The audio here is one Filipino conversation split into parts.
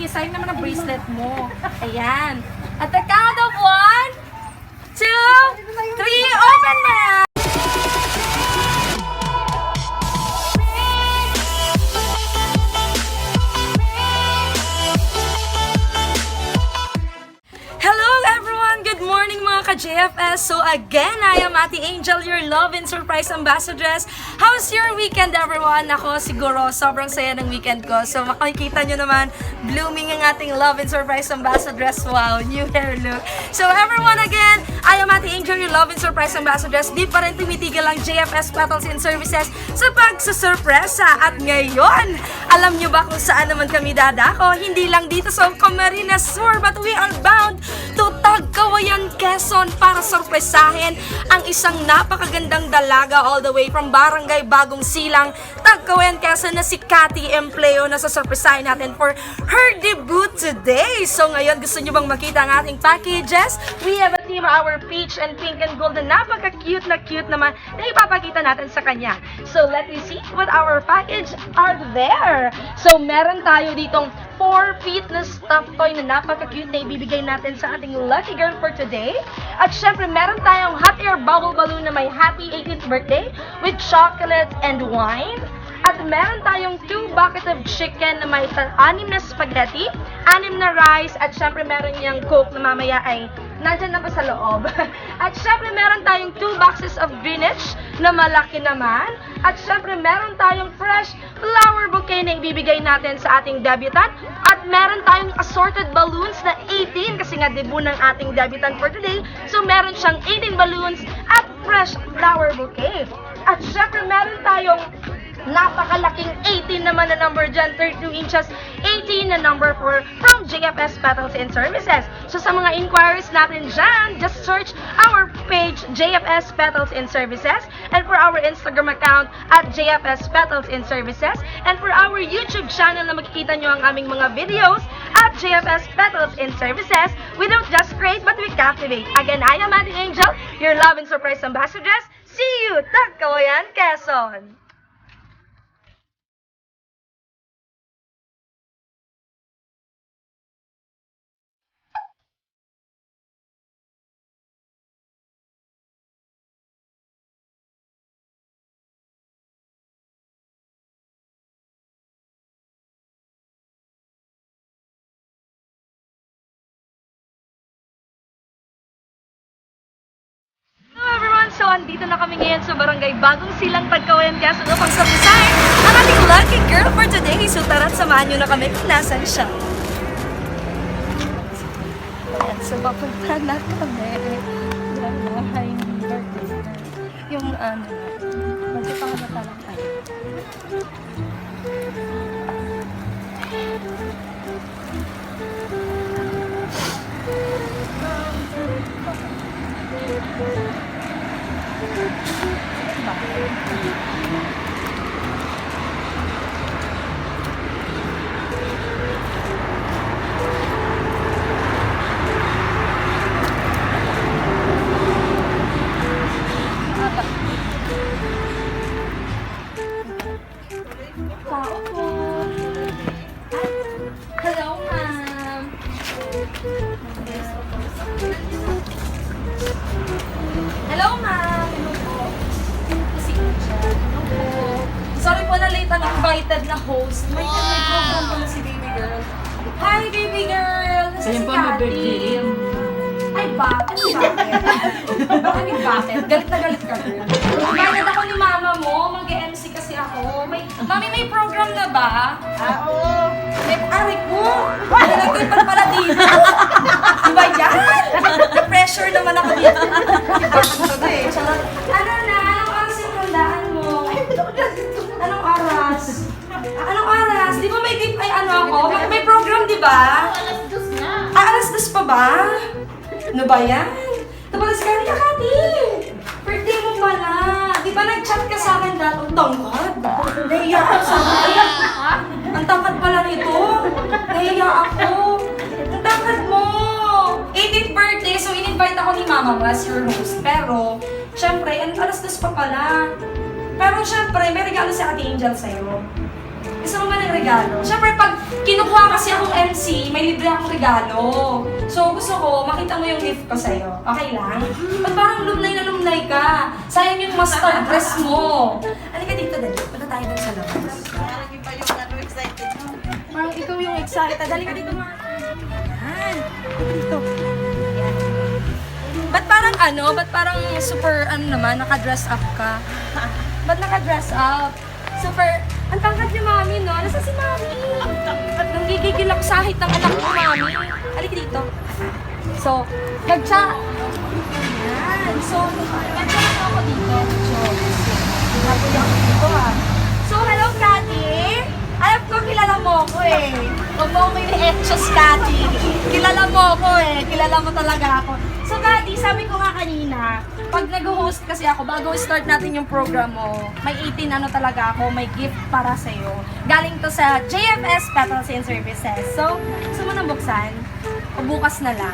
sayang naman ang bracelet mo. Ayan. At the count of 1, 2, 3, open na! Hello everyone! Good morning mga ka-JFS! So again, I am Ate Angel, your love and surprise ambassadress. How's your weekend everyone? Ako siguro sobrang saya ng weekend ko. So makikita nyo naman, blooming ang ating love and surprise ambassadress. Wow, new hair look. So everyone again, I am Ate Angel, your love and surprise ambassadress. Di pa rin tumitigil ang JFS Petals and Services sa pagsasurpresa. At ngayon, alam nyo ba kung saan naman kami dadako? Hindi lang dito sa Camarines Sur, but we are bound to Tagkawayan, Quezon para sorpresahin ang isang napakagandang dalaga all the way from Barangay Bagong Silang, Tagkawayan, Quezon na si Cathy Empleo na sasorpresahin natin for her debut today. So ngayon, gusto nyo bang makita ang ating packages? We have a team, our peach and pink and gold na napaka-cute naman na ipapakita natin sa kanya. So let me see what our package are there. So meron tayo ditong 4 feet na stuffed toy na napaka-cute na ibibigay natin sa ating lucky girl for today. At syempre, meron tayong hot air bubble balloon na may happy 18th birthday with chocolate and wine. At meron tayong 2 bucket of chicken na may 6 na spaghetti, 6 na rice, at syempre meron niyang coke na mamaya ay nandyan na pa sa loob. At syempre meron tayong 2 boxes of Greenwich na malaki naman. At syempre meron tayong fresh flower bouquet na ibibigay natin sa ating debutant. At meron tayong assorted balloons na 18 kasi nga debut ng ating debutant for today. So meron siyang 18 balloons at fresh flower bouquet. At syempre meron tayong napakalaking 18 naman na number dyan, 32 inches, 18 na number 4 from JFS Petals and Services. So sa mga inquiries natin dyan, just search our page JFS Petals and Services, and for our Instagram account at JFS Petals and Services, and for our YouTube channel na makikita nyo ang aming mga videos at JFS Petals and Services. We don't just create but we captivate. Again, I am Ate Angel, your love and surprise ambassadress. See you, Tagkawayan, Quezon! So, andito na kami ngayon sa Barangay Bagong Silang, Tagkawayan, Quezon upang sorpresahin ang ating lucky girl for today. So, tara't samahan nyo na kami kung nasan siya. Ayan, so papunta na kami. Yan na, hi, birthday. Yung ano, magpapakata lang tayo. Hello, ma'am. Hello, ma'am. Sorry po na late ang invited na host. May program pala si baby girl. Hi, baby girl! Nasa si Cathy. Ay, bakit? Ano bakit? Bakit? Galit na galit ka, girl. Bakit ako ni mama mo? Mag-MC kasi ako. Mami, may program na ba? Oo. Aray ko! Nalagyan pa pala dito. Diba yan? Na-pressure naman ako dito. Ano na? Anong oras yung handaan mo? Anong oras? Anong oras? Di ba may gift ay ano ako? May program, di ba? Alas 2 na. Alas 2 pa ba? Ano ba yan? Tapos ka, Cathy! Birthday mo pala. Di ba nag-chat ka sa akin dati? Ang tangkad. Nahiya ako sa akin. Ang tangkad pala nito. Nahiya ako. Ang tangkad mo. 18th birthday, so in-invite ako ni Mama as your host. Pero, syempre, alas 2 pa pala. Pero syempre, may regalo si Ate Angel sa'yo. Gusto mo ba ng regalo? Syempre, pag kinukuha kasi akong MC, regalo. So, gusto ko, makita mo yung gift ko sa'yo. Okay lang? Ba't parang lumlay na lumlay ka? Sayang yung mustard dress mo. Halika dito, dali. Punta tayo dun sa labas. Parang iba yung excited mo. Parang ikaw yung excited. Halika dito, ma. Yan. Dito. Yan. Ba't parang super, naka-dress up ka? Ba't naka-dress up? Super, ang tangkad ni Mami, no? Nasa si Mami? Nang gigigil ako sa hit ng anak ko, Mami. Halika dito. So, nag-chat. Yan. So, nag-chat ako dito. So, nag-chat ako dito, ha. So, hello, Cathy. Alam ko, kilala mo ako eh. Huwag mo may exos, Cathy. Kilala mo ako eh. Kilala mo talaga ako. So, Cathy, sabi ko nga kanina, pag nag-host kasi ako, bago start natin yung program mo, may 18 talaga ako, may gift para sa'yo. Galing to sa JFS Petals and Services. So, gusto mo nang buksan? O bukas na lang?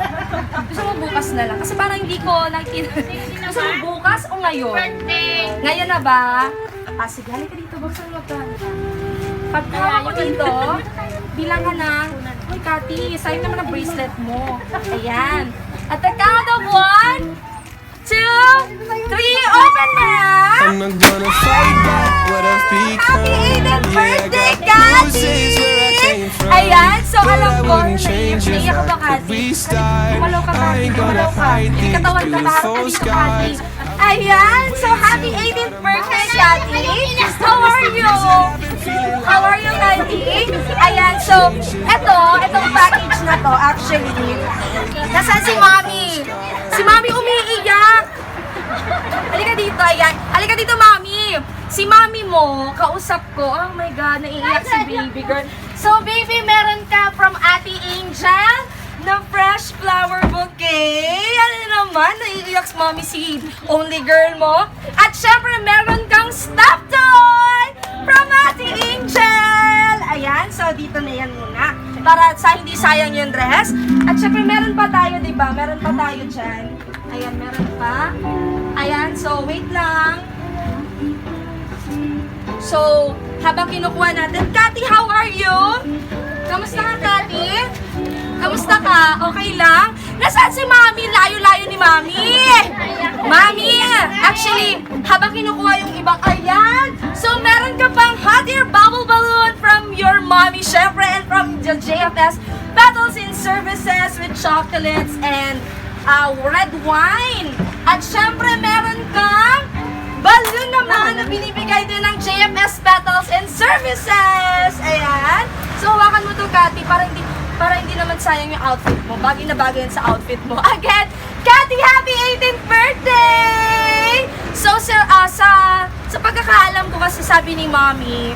Gusto mo bukas na lang? Kasi parang hindi ko nakikita. Gusto mo bukas o ngayon? Birthday! Ngayon na ba? Ah, sige, halika dito, buksan mo to. Pagkawa ko dito, bilang ka na, uy, Cathy, sa'yo naman ang bracelet mo. Ayan. At the count of 1, 2, 3, open na! I'm not gonna fight back what I've become. Happy 18th birthday, I got bruises Cathy! where I came from. Ayan, so But alam I ko, wouldn't change if naiiyak ka ba, I could Cathy? restart. Kumalaw ka, I Cathy. ain't Kumalaw gonna ka. hide these Katawan ka, harap ka beautiful dito, Cathy. skies. Ayan, so happy 18th birthday, Cathy! How are you? How are you, Cathy? Ayan, so, itong package na to, actually, nasaan si Mami? Si Mami umiiyak! Halika dito, ayan. Halika dito, Mami! Si Mami mo, kausap ko, oh my God, naiiyak si baby girl. So, baby, meron ka from Ate Angel na fresh flower bouquet. Ano naman, naiiyak si Mami si only girl mo. At syempre, meron kang stuffed toy from Ate Angel. Ayan, so dito na yan muna. Para sa hindi sayang yung dress. At syempre, meron pa tayo, di ba? Meron pa tayo dyan. Ayan, meron pa. Ayan, so wait lang. So, habang kinukuha natin, Cathy, how are you? Kamusta ka, Cathy? Kamusta ka? Okay lang? Nasaan si Mami? Layo-layo ni Mami! Mami! Actually, habang kinukuha yung ibang, ayan! So, meron ka pang hot air bubble balloon from your mommy, syempre, and from the JFS Petals and Services with chocolates and red wine. At syempre, meron kang balloon naman na binibigay din ng JFS Petals and Services. Ayan. So, hawakan mo to, Cathy, para hindi naman sayang yung outfit mo. Bagay na bagay yan sa outfit mo. Again, Cathy, happy 18th birthday! So, sa pagkakaalam ko kasi sabi ni Mommy,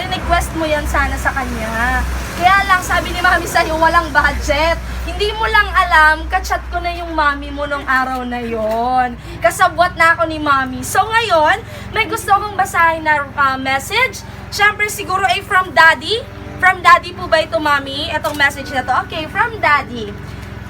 request mo yan sana sa kanya. Kaya lang, sabi ni Mami sa'yo, walang budget. Hindi mo lang alam, kachat ko na yung Mami mo nung araw na yon. Kasabwat na ako ni Mami. So ngayon, may gusto akong basahin na message. Siyempre, siguro ay from Daddy. From Daddy po ba ito, Mami? Itong message na to. Okay, from Daddy.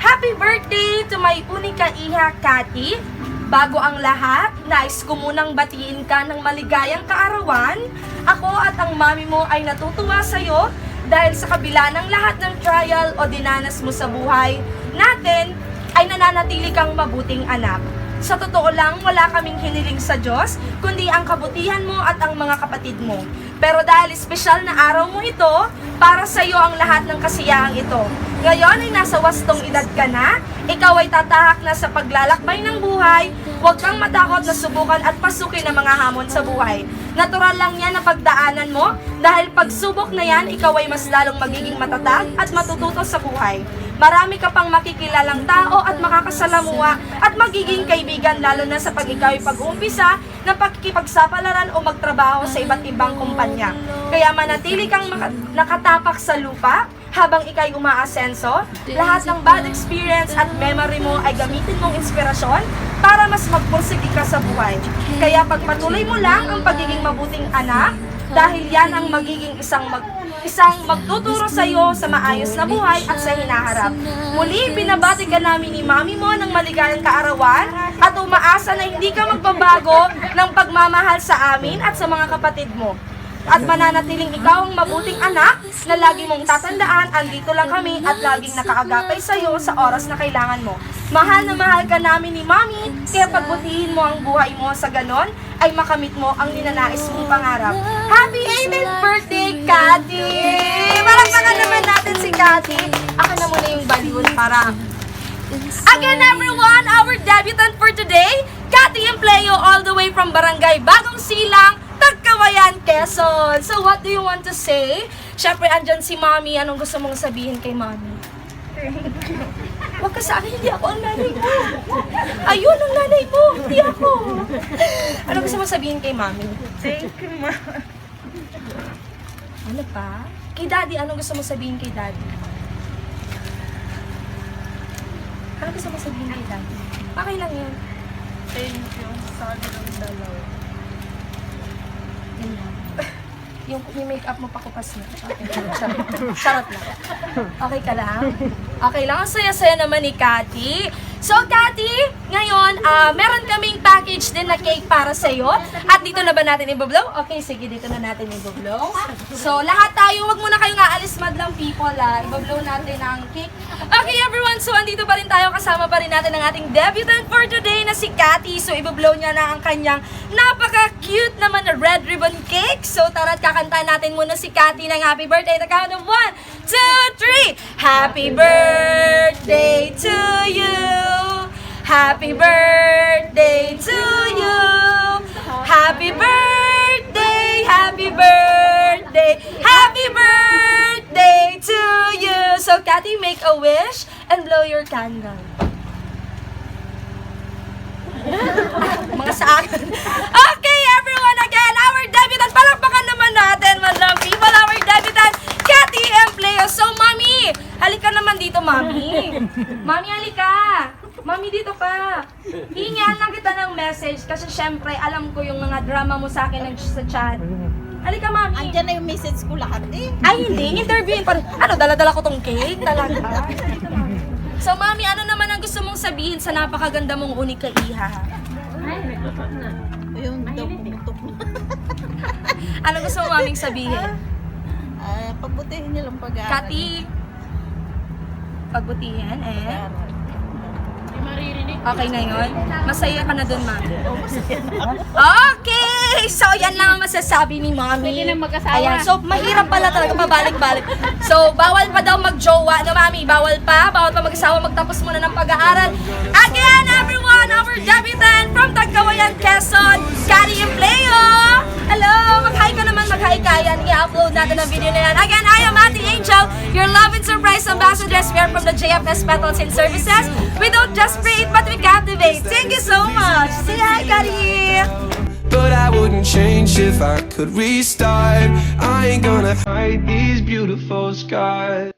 Happy birthday to my unika iha, Cathy. Bago ang lahat, nais ko munang batiin ka ng maligayang kaarawan. Ako at ang Mami mo ay natutuwa sa'yo dahil sa kabila ng lahat ng trial o dinanas mo sa buhay natin, ay nananatili kang mabuting anak. Sa totoo lang, wala kaming hiniling sa Diyos, kundi ang kabutihan mo at ang mga kapatid mo. Pero dahil espesyal na araw mo ito, para sa iyo ang lahat ng kasiyahang ito. Ngayon ay nasa wastong edad ka na, ikaw ay tatahak na sa paglalakbay ng buhay, huwag kang matakot na subukan at pasukin ang mga hamon sa buhay. Natural lang yan na pagdaanan mo, dahil pagsubok na yan, ikaw ay mas lalong magiging matatag at matututo sa buhay. Marami ka pang makikilalang tao at makakasalamuha at magiging kaibigan lalo na sa pag ikaw ay pag-uumpisa ng pakikipagsapalaran o magtrabaho sa iba't ibang kumpanya. Kaya manatili kang nakatapak sa lupa habang ikay umaasenso, lahat ng bad experience at memory mo ay gamitin mong inspirasyon para mas magpursige ka sa buhay. Kaya pagpatuloy mo lang ang pagiging mabuting anak dahil yan ang magiging isang magtuturo sa iyo sa maayos na buhay at sa hinaharap. Muli, binabati ka namin ni Mami mo ng maligayang kaarawan at umaasa na hindi ka magbabago ng pagmamahal sa amin at sa mga kapatid mo. at mananatiling ikaw ang mabuting anak na lagi mong tatandaan, andito lang kami at laging nakaagapay sa'yo sa oras na kailangan mo. Mahal na mahal ka namin ni Mami, kaya pagbutihin mo ang buhay mo sa ganon ay makamit mo ang ninanais mong pangarap. Happy 18th birthday, Cathy! Palakpakan naman natin si Cathy. Ako na muna yung balloon para... Again everyone, our debutant for today, Cathy Empleo, all the way from Barangay Bagong Silang, Tagkawayan, Quezon. So what do you want to say? Syempre, andyan si Mami. Anong gusto mong sabihin kay Mami? Huwag ka sa akin, hindi ako ang nanay mo. Ayun, ang nanay mo, hindi ako. Ano gusto mong sabihin kay Mami? Thank you, ma. Ano pa? Kay Daddy, anong gusto mong sabihin kay Daddy? Ano gusto mong sabihin kay Daddy? Okay lang yun. Thank you. Sabi ng dalawa. Yun lang. Yung makeup mo pakupas na. Okay. Charot lang. Okay ka lang? Okay lang. Ang saya-saya naman ni Cathy. So, Cathy, ngayon, meron kaming package din na cake para sa'yo. At dito na ba natin i-blow? Okay, sige, dito na natin i-blow. So, lahat tayo, wag muna kayong aalis madlang people, i-blow natin ang cake. Okay, everyone, so andito pa rin tayo. Kasama pa rin natin ang ating debutant for today na si Cathy. So, i-blow niya na ang kanyang napaka-cute naman na red ribbon cake. So, tara't kakantahan natin muna si Cathy ng happy birthday. The count of 1, 2, 3. Happy birthday to you. Happy birthday to you. Happy birthday, happy birthday, happy birthday to you. So, Cathy, make a wish and blow your candle. Mga sa akin. Okay, everyone, again, our debutant. Palakpakan naman natin, madlang people, our debutant, Cathy Empleo. So, Mami, halika naman dito, Mami. Mami, halika. Mami, dito ka. Hingihan lang kita ng message kasi syempre, alam ko yung mga drama mo sa akin sa chat. Halika, Mami. Andyan na yung message ko lahat eh. Ay, hindi. Interviewin pa rin. Ano, dala-dala ko tong cake? Talaga. So, Mami, ano naman ang gusto mong sabihin sa napakaganda mong unika iha? Yung dumutok na. Ano gusto mo, Maming sabihin? Pagbutihin nilang pag-aaral. Cathy, pagbutihin, Okay na yun? Masaya ka na dun, Mami? Okay! So, yan lang ang masasabi ni Mami. Pwede na mag-asawa. Ayan, so, mahirap pala talaga pabalik-balik. So, bawal pa daw mag-jowa, no, Mami? Bawal pa mag-asawa, magtapos muna ng pag-aaral. Again, everyone, our debutant from Tagkawayan, Quezon, Cathy Empleo! Hello! Mag-hi ka naman, mag-hi ka. Yan, i-upload natin ang video na yan. Again, I am Ate Angel, your love and surprise ambassadress. We are from the JFS Petals and Services. We don't just create, but we captivate. Thank you so much. Say hi, Cathy. But I wouldn't change if I could restart. I ain't gonna hide these beautiful scars.